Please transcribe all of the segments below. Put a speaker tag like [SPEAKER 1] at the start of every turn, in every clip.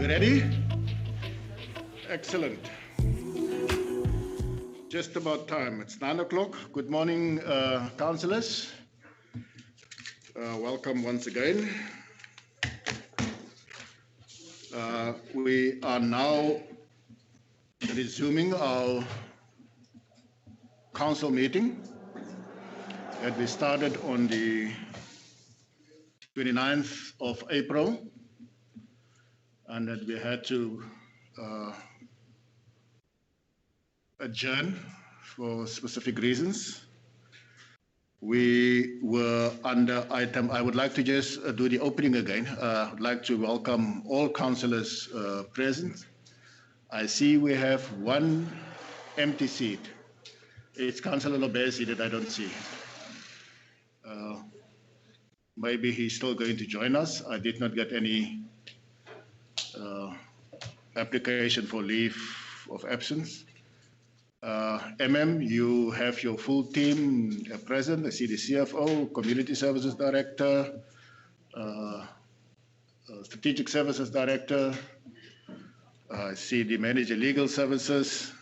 [SPEAKER 1] We ready? Excellent. Just about time. It's 9 o'clock. Good morning, councillors. Welcome once again. We are now resuming our council meeting that we started on the 29th of April, and that we had to adjourn for specific reasons. We were under item, I would like to just do the opening again. I would like to welcome all councillors present. I see we have one empty seat. It's Councillor Lobesi that I don't see. Maybe he's still going to join us. I did not get any application for leave of absence. You have your full team present. I see the CFO, Community Services Director, Strategic Services Director. I see the Manager Legal Services.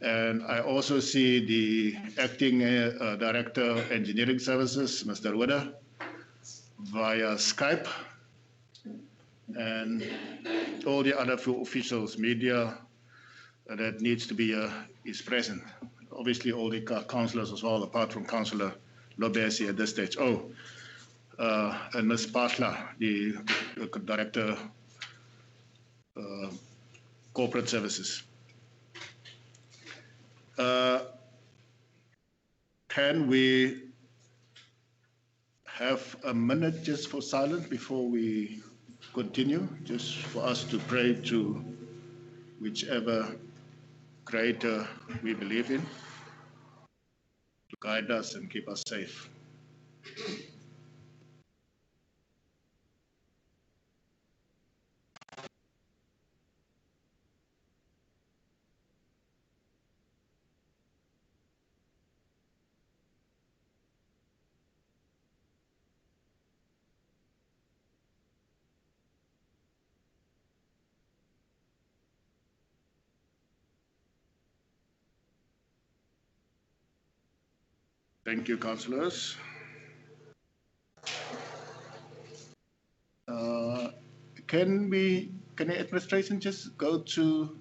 [SPEAKER 1] And I also see the Acting Director Engineering Services, Mr. Wada, via Skype. And all the other officials, media, that needs to be is present. Obviously, all the councillors as well, apart from Councillor Lobesi at this stage. And Ms. Patla, the Director, Corporate Services. Can we have a minute just for silence before we continue, just for us to pray to whichever Creator we believe in, to guide us and keep us safe. Thank you, councillors. Can the administration just go to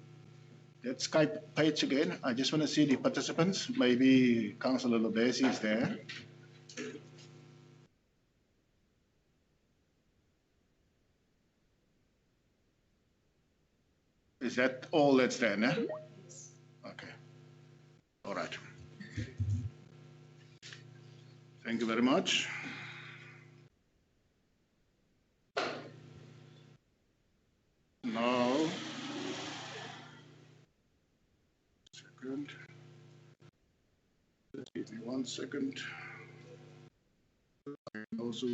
[SPEAKER 1] that Skype page again? I just want to see the participants. Maybe Councillor Lobesi is there. Is that all that's there, no? Okay. All right. Thank you very much. Now, second. Just give me 1 second. I can also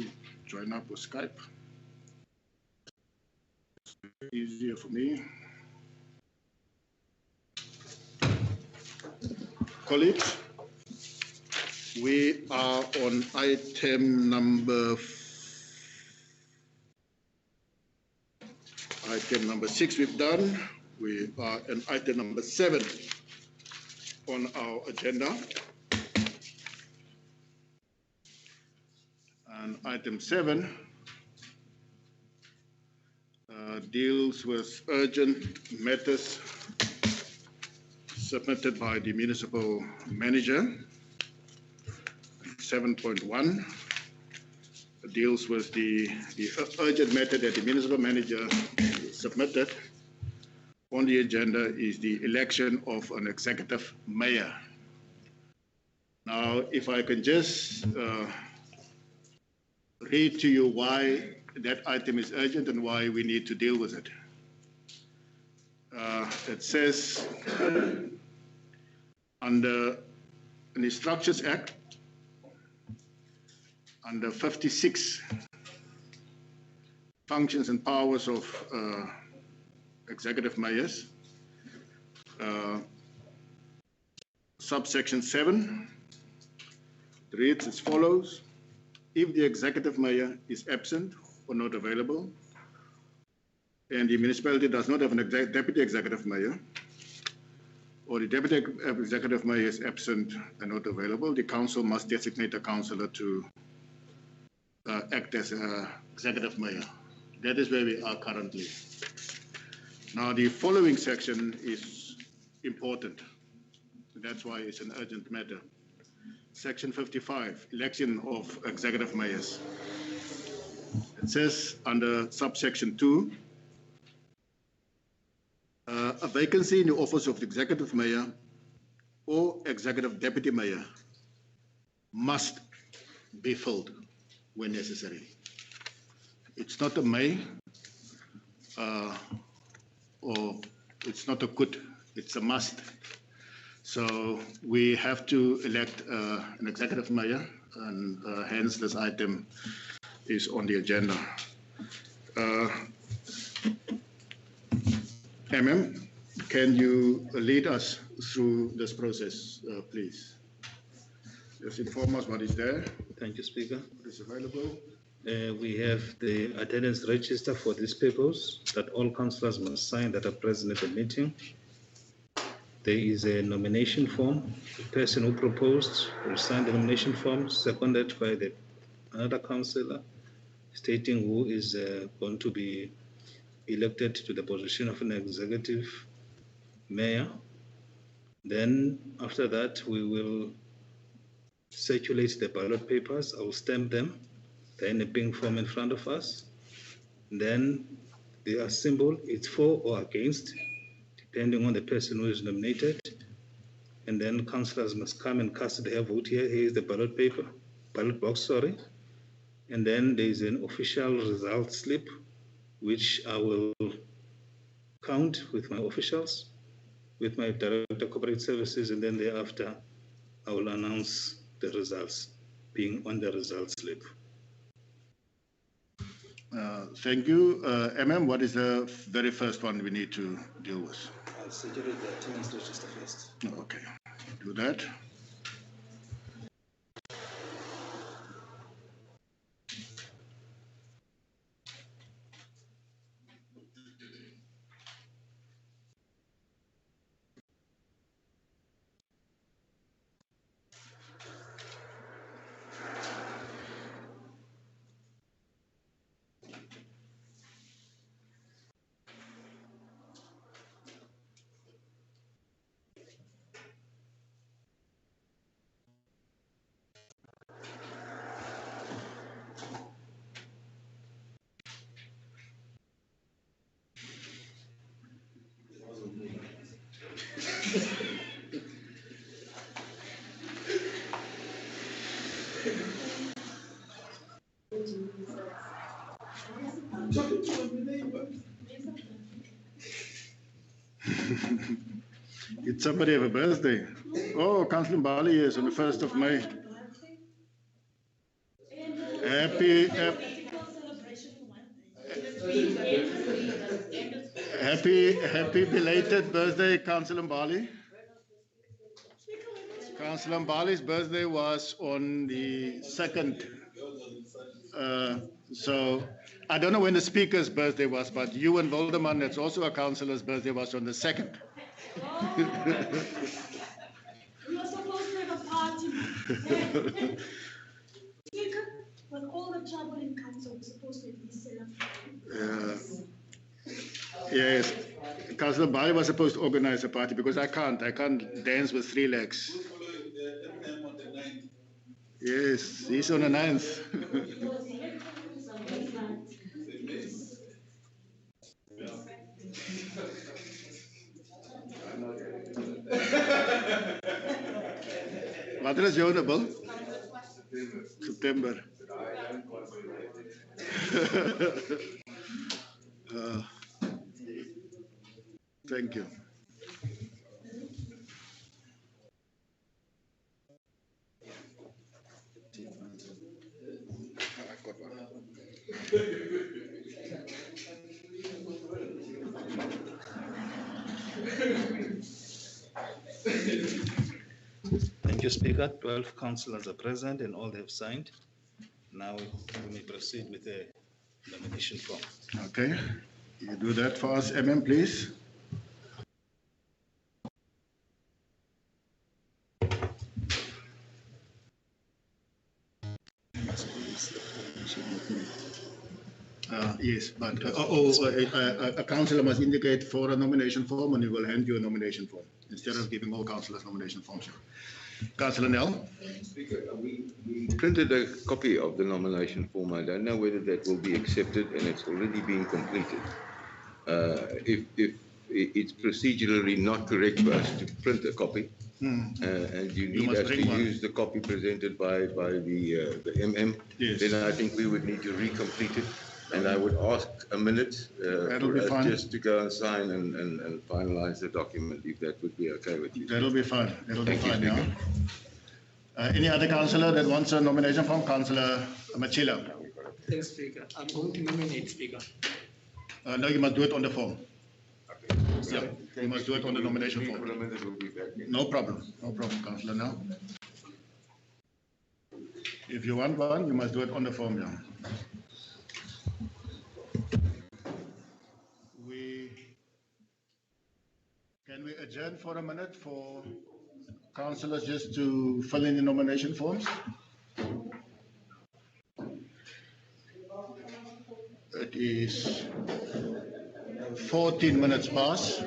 [SPEAKER 1] join up with Skype. It's easier for me. Colleagues, we are on item number 6 we've done. We are on item number 7 on our agenda. And item 7 deals with urgent matters submitted by the municipal manager. 7.1 deals with the urgent matter that the municipal manager submitted. On the agenda is the election of an executive mayor. Now, if I can just read to you why that item is urgent and why we need to deal with it. It says under the Structures Act, under 56 functions and powers of executive mayors, subsection 7 reads as follows: if the executive mayor is absent or not available, and the municipality does not have an deputy executive mayor, or the deputy executive mayor is absent and not available, the council must designate a councillor to act as executive mayor. That is where we are currently. Now, the following section is important. That's why it's an urgent matter. Section 55, election of executive mayors. It says under subsection 2, a vacancy in the office of the executive mayor or executive deputy mayor must be filled when necessary. It's not a may, or it's not a could, it's a must. So we have to elect an executive mayor, and hence this item is on the agenda. MM, can you lead us through this process, please? Just inform us what is there.
[SPEAKER 2] Thank you, Speaker.
[SPEAKER 1] What is available.
[SPEAKER 2] We have the attendance register for this purpose that all councillors must sign that are present at the meeting. There is a nomination form. The person who proposed will sign the nomination form, seconded by another councillor, stating who is going to be elected to the position of an executive mayor. Then after that, we will circulate the ballot papers. I will stamp them. They're in a pink form in front of us. Then the symbol, it's for or against, depending on the person who is nominated. And then councillors must come and cast their vote here. Here is the ballot box, sorry. And then there is an official result slip, which I will count with my officials, with my Director of Corporate Services, and then thereafter I will announce the results being on the result slip.
[SPEAKER 1] Thank you. MM, what is the very first one we need to deal with?
[SPEAKER 2] I'll circulate the attendance register first.
[SPEAKER 1] Okay, do that. Did somebody have a birthday? Oh, Councillor Bali is on the 1st of May. Happy belated birthday, Councillor Bali. Councillor Bali's birthday was on the 2nd. So I don't know when the speaker's birthday was, but you and Wilderman, that's also a councillor's birthday, was on the 2nd.
[SPEAKER 3] We were supposed to have a party. Speaker, with all the trouble in council, we're supposed to be celebrating.
[SPEAKER 1] Yes, Councillor Bali was supposed to organize a party because I can't dance with 3 legs. Yes, he's on the 9th. Wat is jou Nabil? September. Thank you. I've got one.
[SPEAKER 2] Thank you, Speaker. 12 councillors are present and all have signed. Now we may proceed with the nomination form.
[SPEAKER 1] Okay, you do that for us, MM, please. Yes, but a councillor must indicate for a nomination form, and we will hand you a nomination form instead of giving all councillors nomination forms. Councillor Nell?
[SPEAKER 4] Speaker, we printed a copy of the nomination form. I don't know whether that will be accepted, and it's already been completed. If it's procedurally not correct for us to print a copy, and you need us to use the copy presented by the MM,
[SPEAKER 1] Yes.
[SPEAKER 4] then I think we would need to recomplete it. And I would ask a minute for us just to go and sign and finalize the document, if that would be okay with you.
[SPEAKER 1] That'll be fine. That'll be
[SPEAKER 4] Thank you,
[SPEAKER 1] fine, yeah. Any other councillor that wants a nomination form? Councillor Machila?
[SPEAKER 5] Thanks, Speaker. I'm going to nominate, Speaker.
[SPEAKER 1] No, you must do it on the form. Yeah, you must do it on the nomination form. No problem, Councillor now. If you want one, you must do it on the form, yeah. Can we adjourn for a minute for councillors just to fill in the nomination forms? It is 14 minutes past.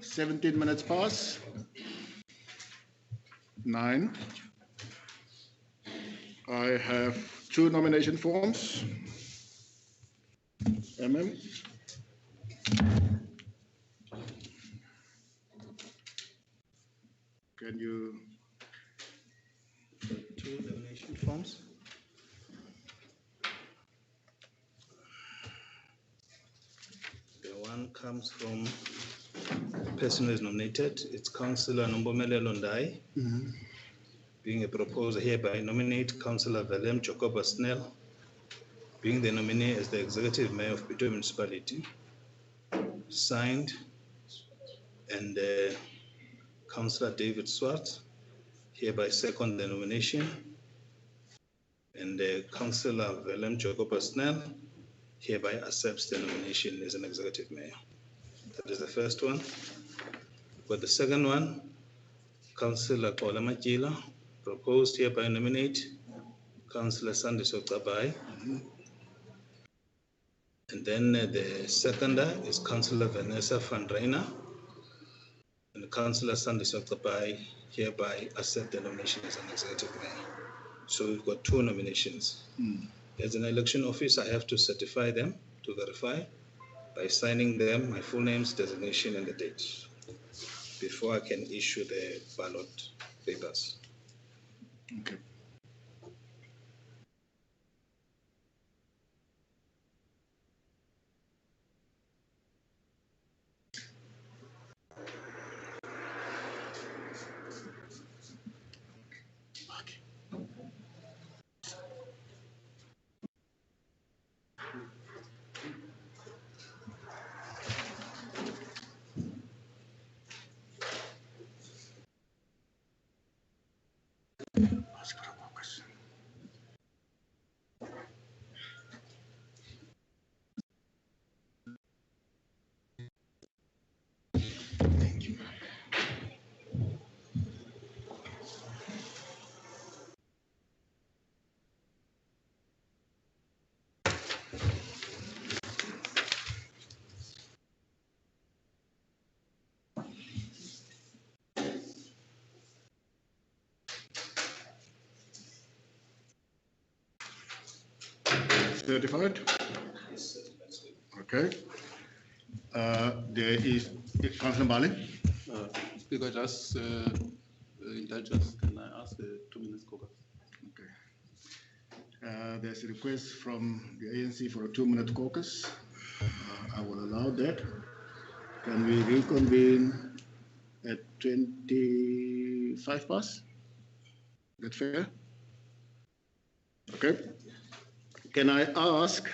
[SPEAKER 1] Seventeen minutes past. 9. I have 2 nomination forms. MM. Can you?
[SPEAKER 2] 2 nomination forms. The one comes from the person who is nominated. It's Councillor Nombomele Londai. Being a proposer, hereby nominate Councillor Velem Jacoba Snell being the nominee as the Executive Mayor of Bitou Municipality, signed, and Councillor David Swart hereby second the nomination, and Councillor Willem Jogopa Snell hereby accepts the nomination as an Executive Mayor. That is the first one. But the second one, Councillor Kola Machila proposed hereby nominate Councillor Sandy Sotabai. And then the seconder is Councillor Vanessa van Reina, and Councillor Sandy Sotabai hereby accept the nomination as an Executive Mayor. So we've got two nominations. As an election officer, I have to certify them, to verify, by signing them, my full names, designation, and the date, before I can issue the ballot papers.
[SPEAKER 1] Okay. Certified? Okay. There is Councillor Bali.
[SPEAKER 6] Speaker, just indulge us. Can I ask the 2 minutes caucus?
[SPEAKER 1] Okay. There's a request from the ANC for a 2-minute caucus. I will allow that. Can we reconvene at 25 past? That fair? Okay. Can I ask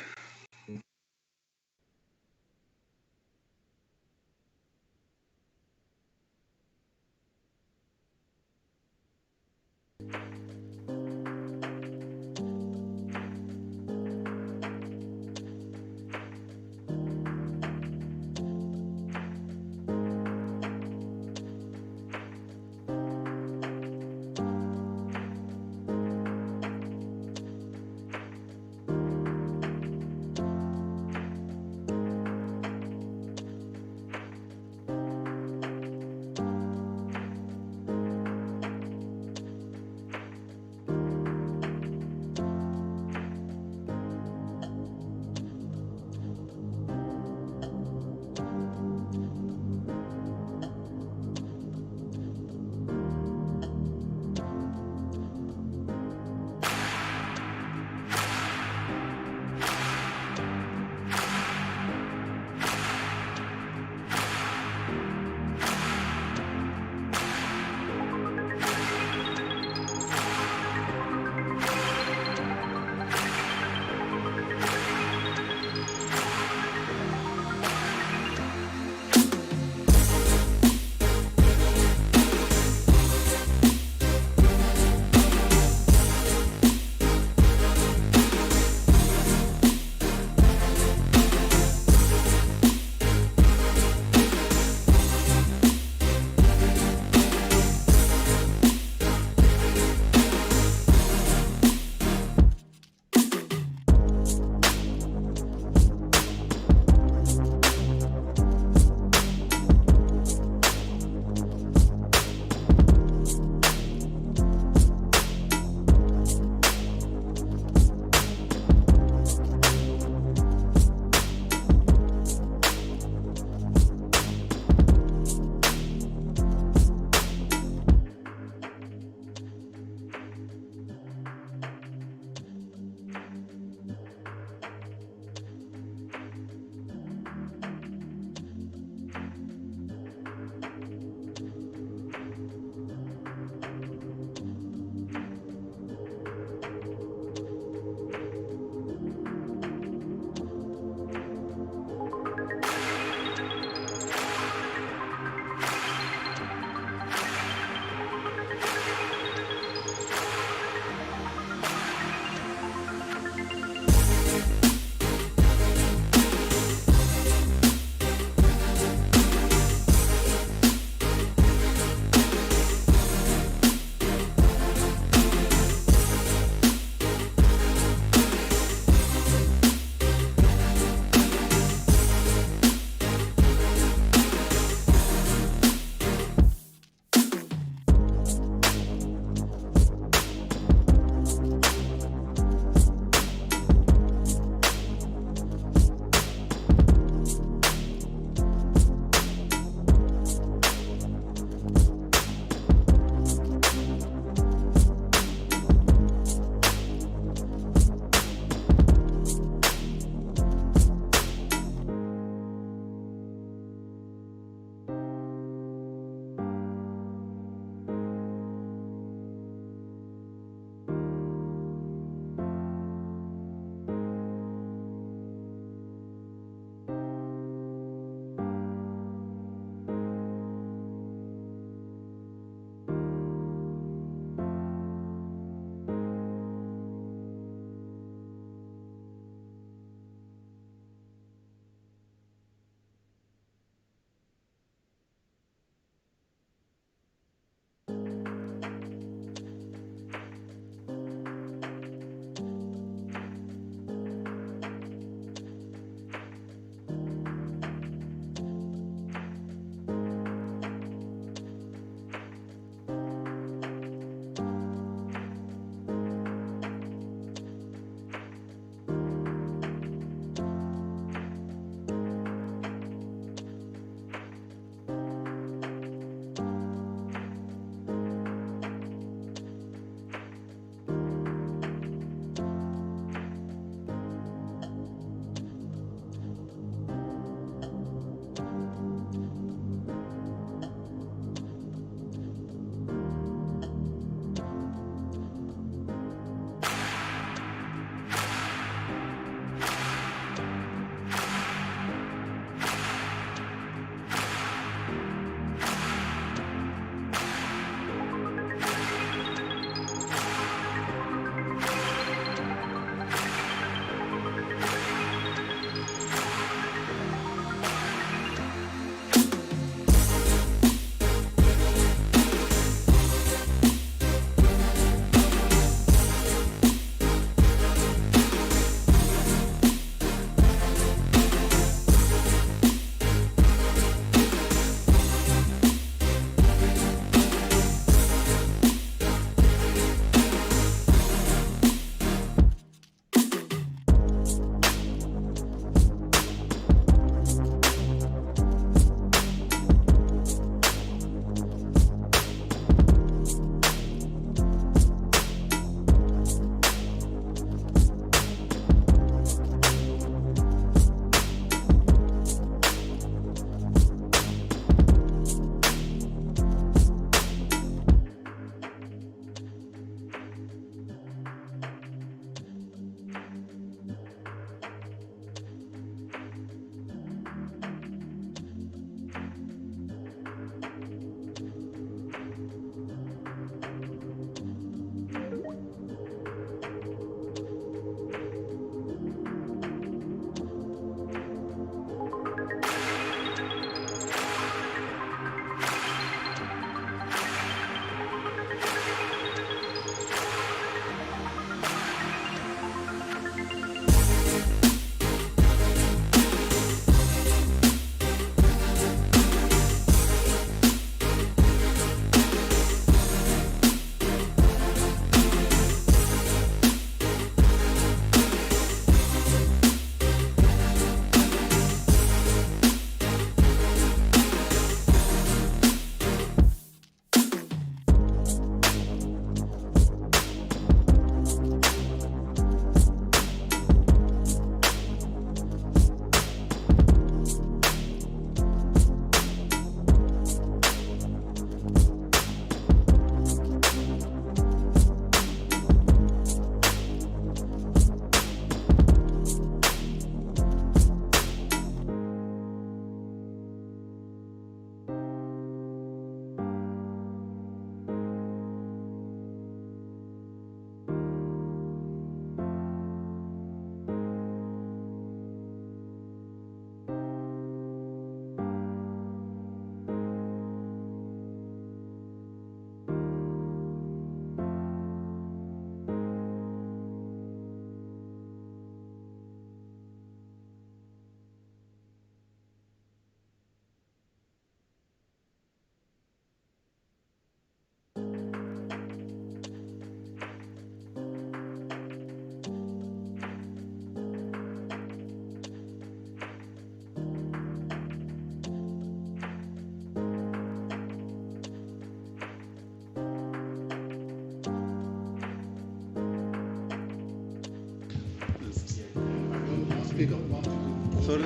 [SPEAKER 6] Speaker, we want to do.
[SPEAKER 2] Sorry?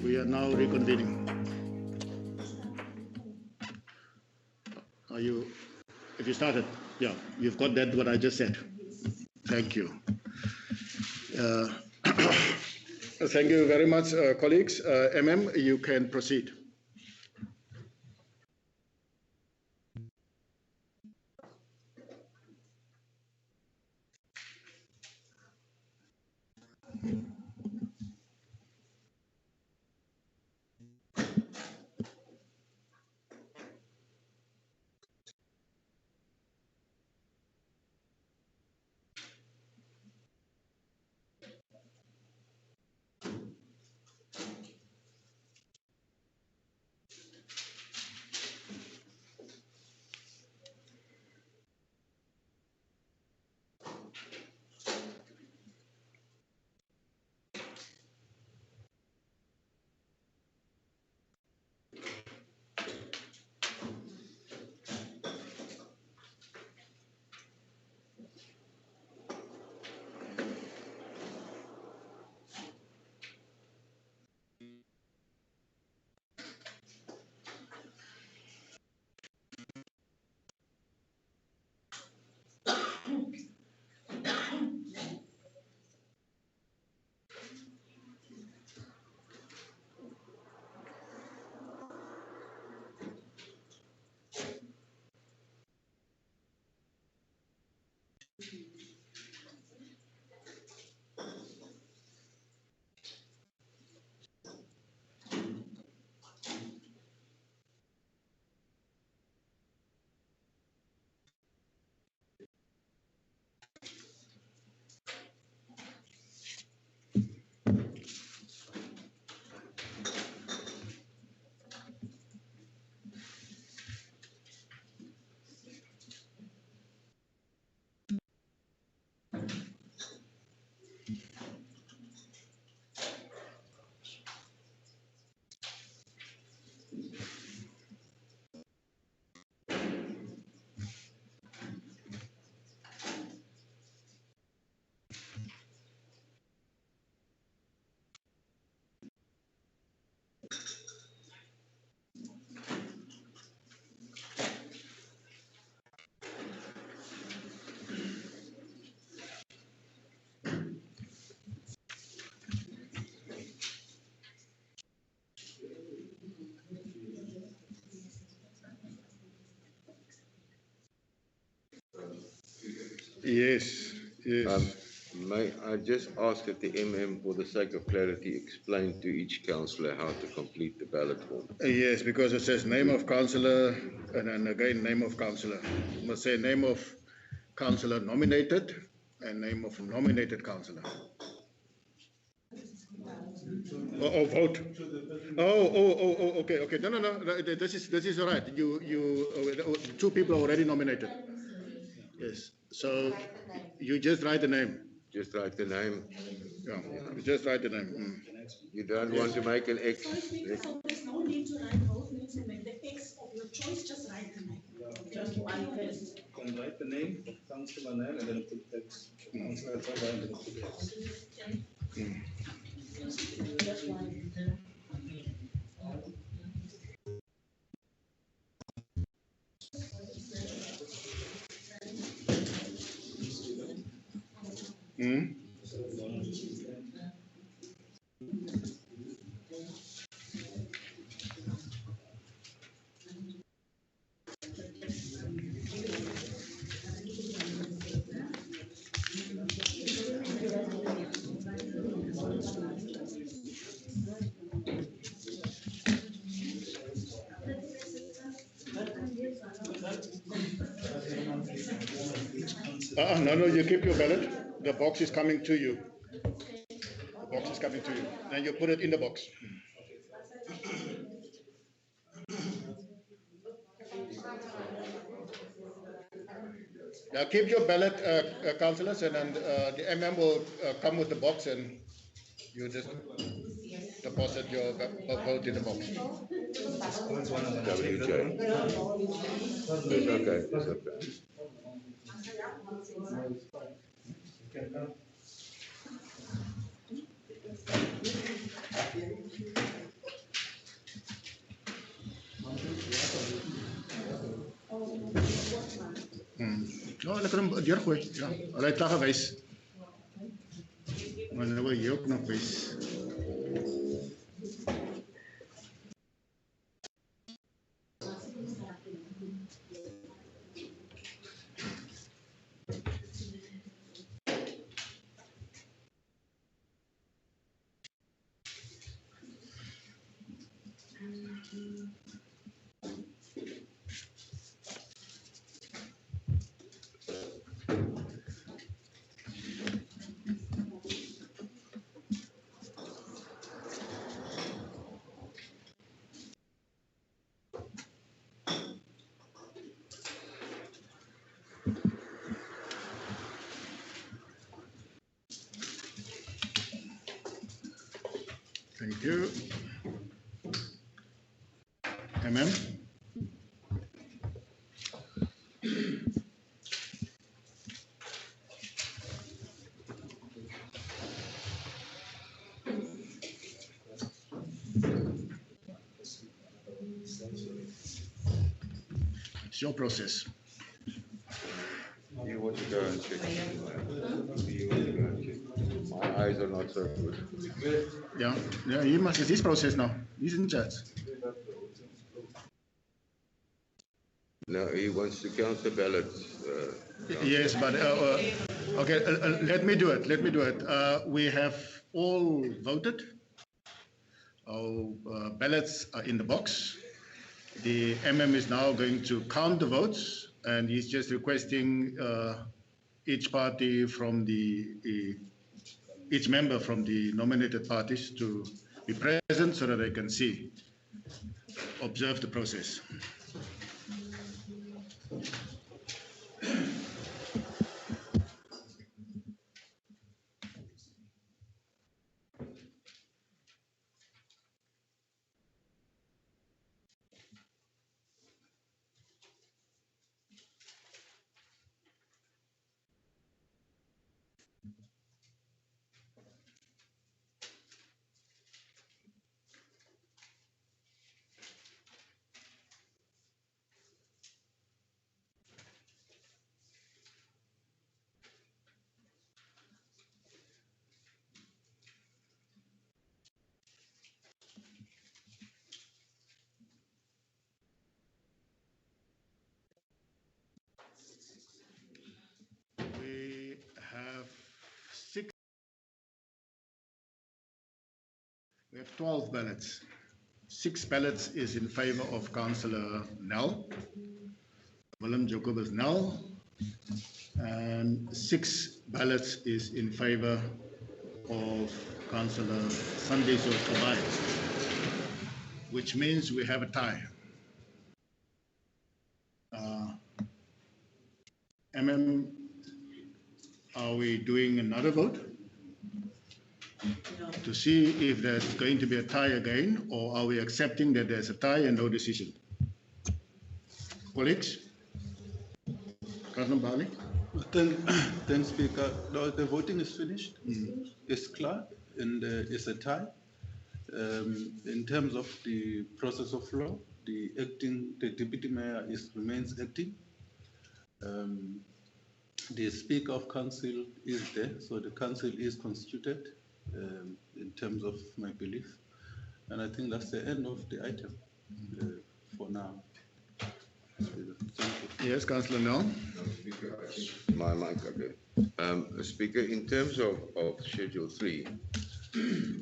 [SPEAKER 1] We are now reconvening. Are you, if you started, yeah, you've got that, what I just said. Thank you. Thank you very much, colleagues. You can proceed. Yes, yes.
[SPEAKER 4] May I just ask that the MM, for the sake of clarity, explain to each councillor how to complete the ballot form?
[SPEAKER 1] Yes, because it says name of councillor and then again name of councillor. You must say name of councillor nominated and name of nominated councillor. Oh, vote. Okay. No. This is all right. Two people are already nominated. Yes. So you just write the name.
[SPEAKER 4] Just write the name.
[SPEAKER 1] Yeah. You just write the name.
[SPEAKER 4] You don't want to make an X.
[SPEAKER 3] So there's no need to write both names and make the X of your choice. Just write the name. Just one person.
[SPEAKER 2] You can write the name of councillor name and then put X. Councillor Adjournment and then put X.
[SPEAKER 3] Just one.
[SPEAKER 1] No, you keep your ballot. The box is coming to you. The box is coming to you. Then you put it in the box. Now keep your ballot, councillors, and then the MM will come with the box and you just deposit your vote in the box.
[SPEAKER 4] WJ. It's okay.
[SPEAKER 1] Ja, lekker hem deurgooi. Ja, hulle het daar gewys. Maar nou wil jy ook nog wys. Thank you. MM. It's your process.
[SPEAKER 4] You want to go and check? You want to go and check? My eyes are not so good.
[SPEAKER 1] Yeah, he must. It's his process now. He's in charge.
[SPEAKER 4] No, he wants to count the ballots.
[SPEAKER 1] Yes, but okay. Let me do it. We have all voted. Our ballots are in the box. The MM is now going to count the votes, and he's just requesting each party from each member from the nominated parties to be present so that they can observe the process. 12 ballots. 6 ballots is in favor of Councillor Nel, Willem Jacobus Nel, and 6 ballots is in favor of Councillor Sandeso Tobias, which means we have a tie. Are we doing another vote to see if there's going to be a tie again, or are we accepting that there's a tie and no decision? Colleagues? Councillor Bali?
[SPEAKER 6] Thanks, Speaker. No, the voting is finished. It's clear, and it's a tie. In terms of the process of law, the deputy mayor remains acting. The Speaker of Council is there, so the council is constituted in terms of my belief. And I think that's the end of the item for now. Thank you.
[SPEAKER 1] Yes, Councillor Nel.
[SPEAKER 4] Speaker, my mic, okay. Speaker, in terms of Schedule 3,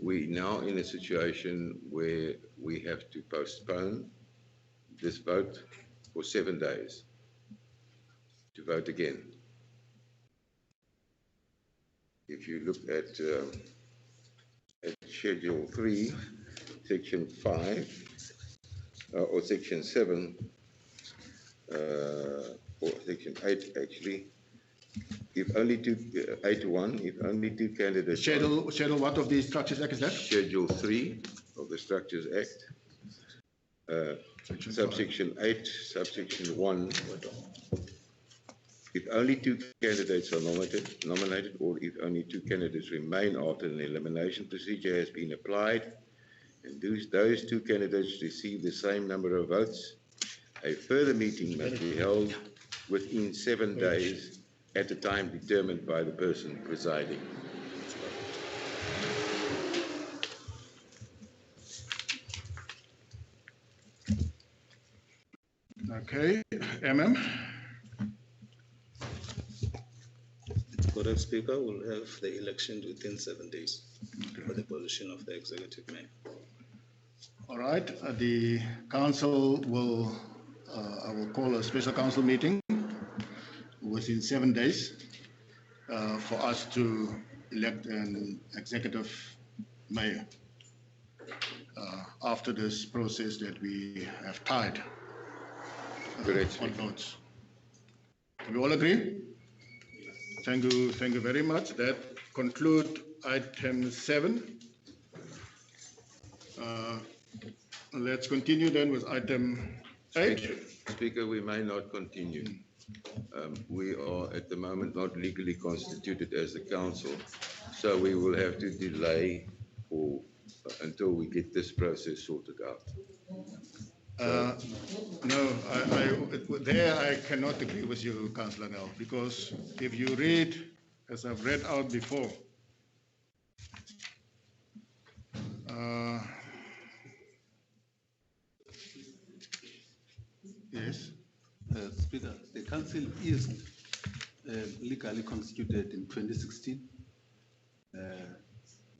[SPEAKER 4] we're now in a situation where we have to postpone this vote for 7 days to vote again. If you look at Schedule 3, Section 5, or Section 7, or Section 8 actually, if only 8.1, if only 2 candidates.
[SPEAKER 1] Schedule what of the Structures Act is that?
[SPEAKER 4] Schedule 3 of the Structures Act, subsection 8, subsection 1. If only 2 candidates are nominated, or if only 2 candidates remain after an elimination procedure has been applied, and those 2 candidates receive the same number of votes, a further meeting must be held within 7 days at a time determined by the person presiding.
[SPEAKER 1] Okay, MM.
[SPEAKER 2] Correct, Speaker. We'll have the election within 7 days for the position of the executive mayor.
[SPEAKER 1] All right, the council will, I will call a special council meeting within 7 days for us to elect an executive mayor after this process that we have tied on votes. Do we all agree? Thank you very much. That concludes item 7. Let's continue then with item 8.
[SPEAKER 4] Speaker, we may not continue. We are at the moment not legally constituted as a council, so we will have to delay until we get this process sorted out.
[SPEAKER 1] No, there I cannot agree with you, Councillor Nel, because if you read, as I've read out before, yes.
[SPEAKER 6] Speaker, the council is legally constituted in 2016,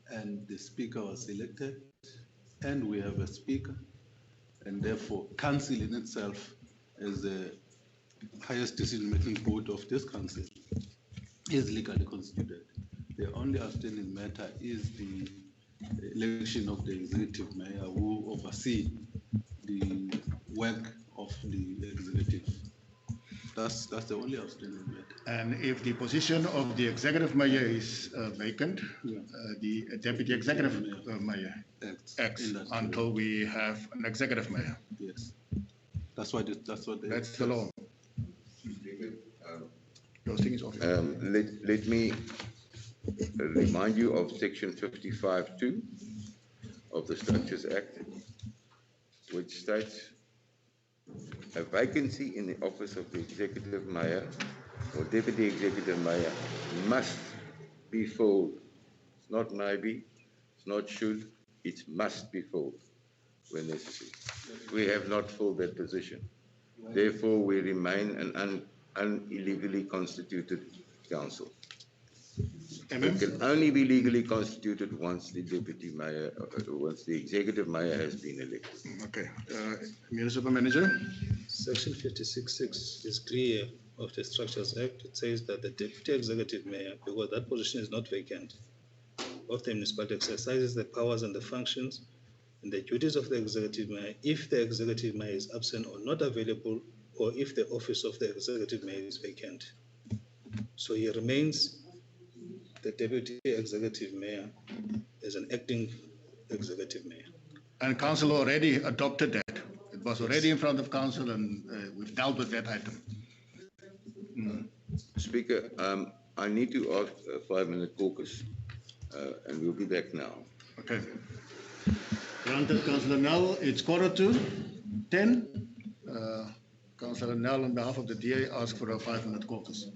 [SPEAKER 6] and the speaker was elected, and we have a speaker, and therefore council in itself as the highest decision-making board of this council is legally constituted. The only outstanding matter is the election of the executive mayor who oversee the work of the executive. That's the only outstanding matter.
[SPEAKER 1] And if the position of the executive mayor is vacant, the deputy executive mayor acts until we have an executive mayor.
[SPEAKER 6] Yes, that's what
[SPEAKER 1] that's the law. Your thing is off.
[SPEAKER 4] Let me remind you of Section 55(2) of the Structures Act, which states a vacancy in the office of the executive mayor or deputy executive mayor must be filled. It's not maybe, it's not should, it must be filled when necessary. We have not filled that position. Therefore, we remain an illegally constituted council. It can only be legally constituted once the deputy mayor, once the executive mayor has been elected.
[SPEAKER 1] Okay. Municipal Manager?
[SPEAKER 2] Section 56(6) is clear of the Structures Act. It says that the deputy executive mayor, because that position is not vacant, of the municipality exercises the powers and the functions and the duties of the executive mayor if the executive mayor is absent or not available, or if the office of the executive mayor is vacant. So he remains the deputy executive mayor as an acting executive mayor.
[SPEAKER 1] And council already adopted that. It was already in front of council and we've dealt with that item.
[SPEAKER 4] Speaker, I need to ask a 5-minute caucus, and we'll be back now.
[SPEAKER 1] Okay. Granted, Councillor Nell, it's 9:45. Councillor Nell, on behalf of the DA, asks for a 5-minute caucus.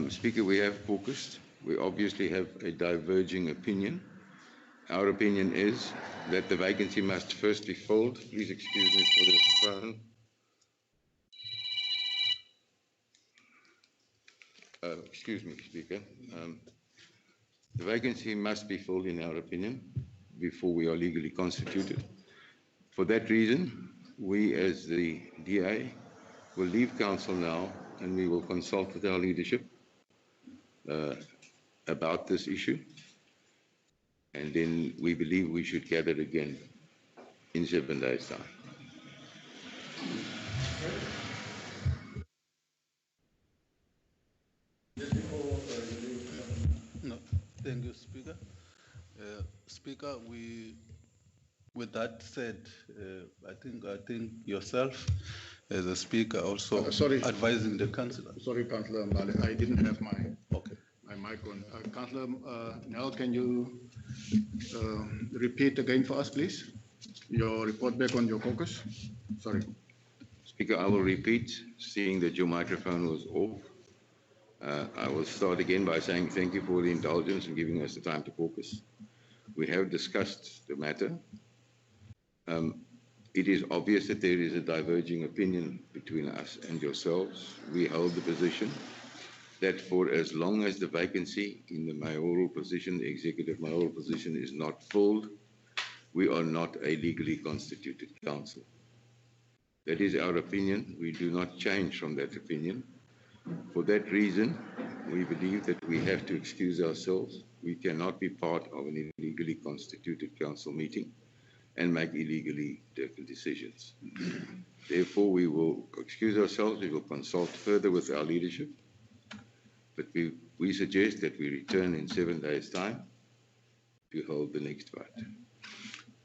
[SPEAKER 4] Speaker, we have focused. We obviously have a diverging opinion. Our opinion is that the vacancy must first be filled. Please excuse me for this phone. Excuse me, Speaker. The vacancy must be filled, in our opinion, before we are legally constituted. For that reason, we as the DA will leave council now and we will consult with our leadership about this issue. And then we believe we should gather again in 7 days' time.
[SPEAKER 6] No, thank you, Speaker. Speaker, with that said, I think yourself as a speaker also
[SPEAKER 1] sorry.
[SPEAKER 6] advising the councillor.
[SPEAKER 1] Sorry, Councillor Mbale, I didn't have my
[SPEAKER 6] Okay.
[SPEAKER 1] mic on. Councillor Nel, can you repeat again for us, please? Your report back on your caucus? Sorry.
[SPEAKER 4] Speaker, I will repeat, seeing that your microphone was off. I will start again by saying thank you for the indulgence and giving us the time to caucus. We have discussed the matter. It is obvious that there is a diverging opinion between us and yourselves. We hold the position that for as long as the vacancy in the mayoral position, the executive mayoral position, is not filled, we are not a legally constituted council. That is our opinion. We do not change from that opinion. For that reason, we believe that we have to excuse ourselves. We cannot be part of an illegally constituted council meeting and make illegally different decisions. Therefore, we will excuse ourselves. We will consult further with our leadership. But we suggest that we return in 7 days' time to hold the next vote.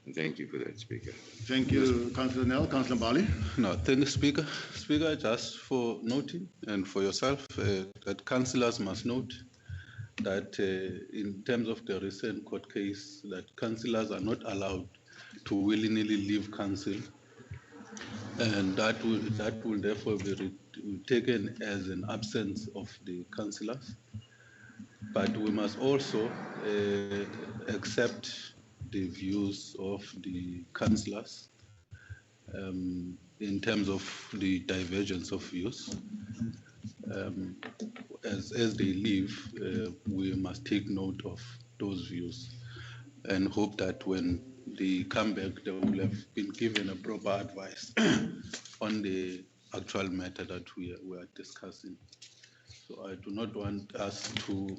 [SPEAKER 4] And thank you for that, Speaker.
[SPEAKER 1] Thank you, Councillor Nel. Councillor Mbali.
[SPEAKER 6] No, thank you, Speaker. Speaker, just for noting and for yourself, that councillors must note that in terms of the recent court case, that councillors are not allowed to willy-nilly leave council, and that will therefore be taken as an absence of the councillors. But we must also accept the views of the councillors in terms of the divergence of views. As they leave, we must take note of those views and hope that when they come back, they will have been given a proper advice on the actual matter that we are discussing. So I do not want us to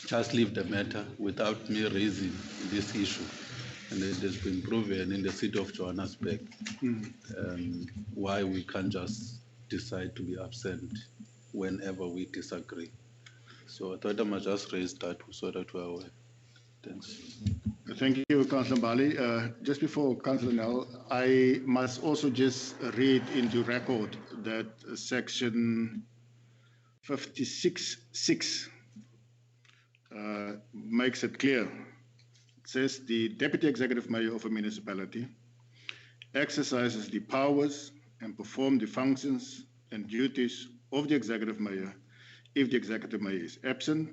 [SPEAKER 6] just leave the matter without me raising this issue. And it has been proven in the city of Johannesburg why we can't just decide to be absent whenever we disagree. So I thought I might just raise that so that we're aware. Thanks.
[SPEAKER 1] Thank you, Councillor Mbali. Just before Councillor Nel, I must also just read into record that section 56(6) makes it clear. It says the Deputy Executive Mayor of a municipality exercises the powers and perform the functions and duties of the Executive Mayor if the Executive Mayor is absent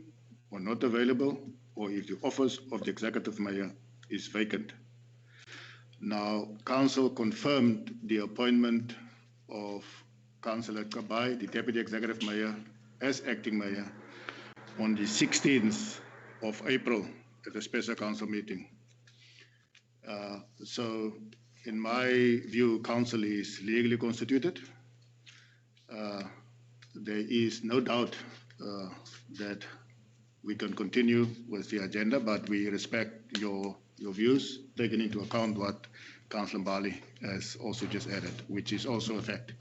[SPEAKER 1] or not available, or if the office of the Executive Mayor is vacant. Now, Council confirmed the appointment of Councillor Kabai, the Deputy Executive Mayor, as acting Mayor on the 16th of April at the Special Council meeting. So, in my view, Council is legally constituted. There is no doubt that we can continue with the agenda, but we respect your views, taking into account what Councillor Mbali has also just added, which is also a fact.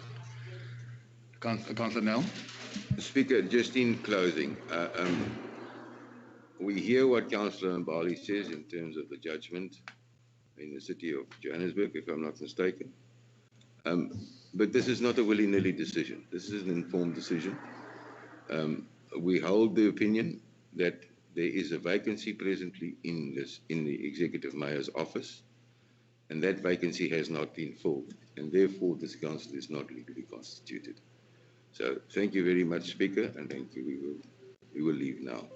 [SPEAKER 1] Councillor Nel.
[SPEAKER 4] Speaker, just in closing, we hear what Councillor Mbali says in terms of the judgment in the city of Johannesburg, if I'm not mistaken. But this is not a willy-nilly decision. This is an informed decision. We hold the opinion that there is a vacancy presently in the Executive Mayor's office, and that vacancy has not been filled, and therefore this council is not legally constituted. So thank you very much, Speaker, and thank you. We will leave now.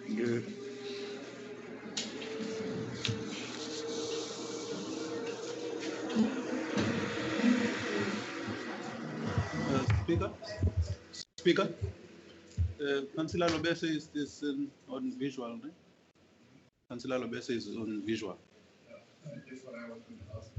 [SPEAKER 1] Thank you.
[SPEAKER 6] Speaker, Councillor Lobese is on visual, right? Councillor Lobese is on visual.
[SPEAKER 1] That's what I was going to ask.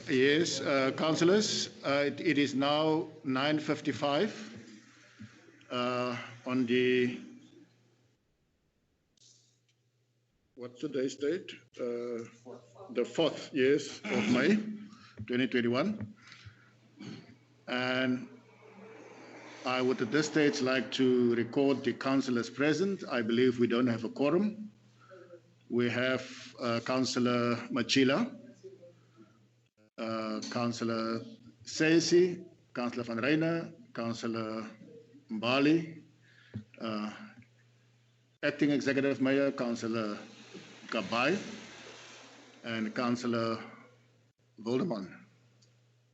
[SPEAKER 1] Yes, councillors, it is now 9:55 on the, what's today's date? The 4th, yes, of May, 2021. And I would at this stage like to record the councillors present. I believe we don't have a quorum. We have Councillor Machila, Councillor Sesi, Councillor Van Reijnen, Councillor Mbali, Acting Executive Mayor, Councillor Gabai, and Councillor Wilderman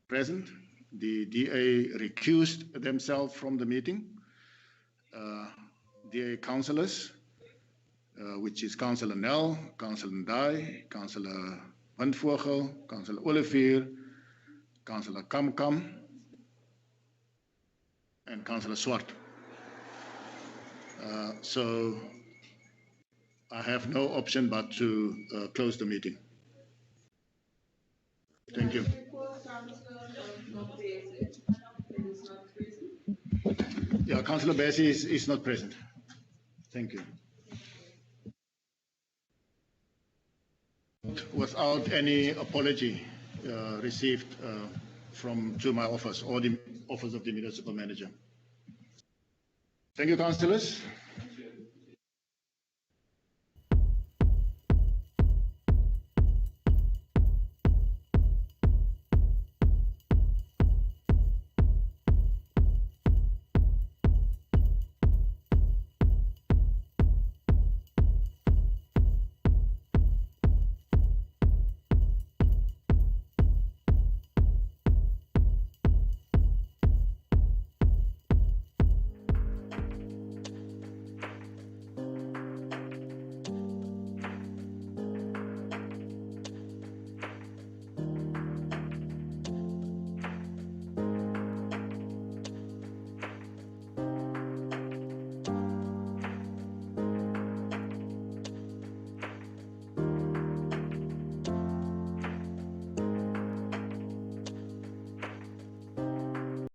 [SPEAKER 1] present. The DA recused themselves from the meeting. DA councillors, which is Councillor Nel, Councillor Ndai, Councillor Windvogel, Councillor Olivier, Councillor Kamkam, and Councillor Swart. So I have no option but to close the meeting. Thank you. Yeah, Councillor Bessie is not present. Thank you. Without any apology received to my office or the office of the municipal manager. Thank you, councillors.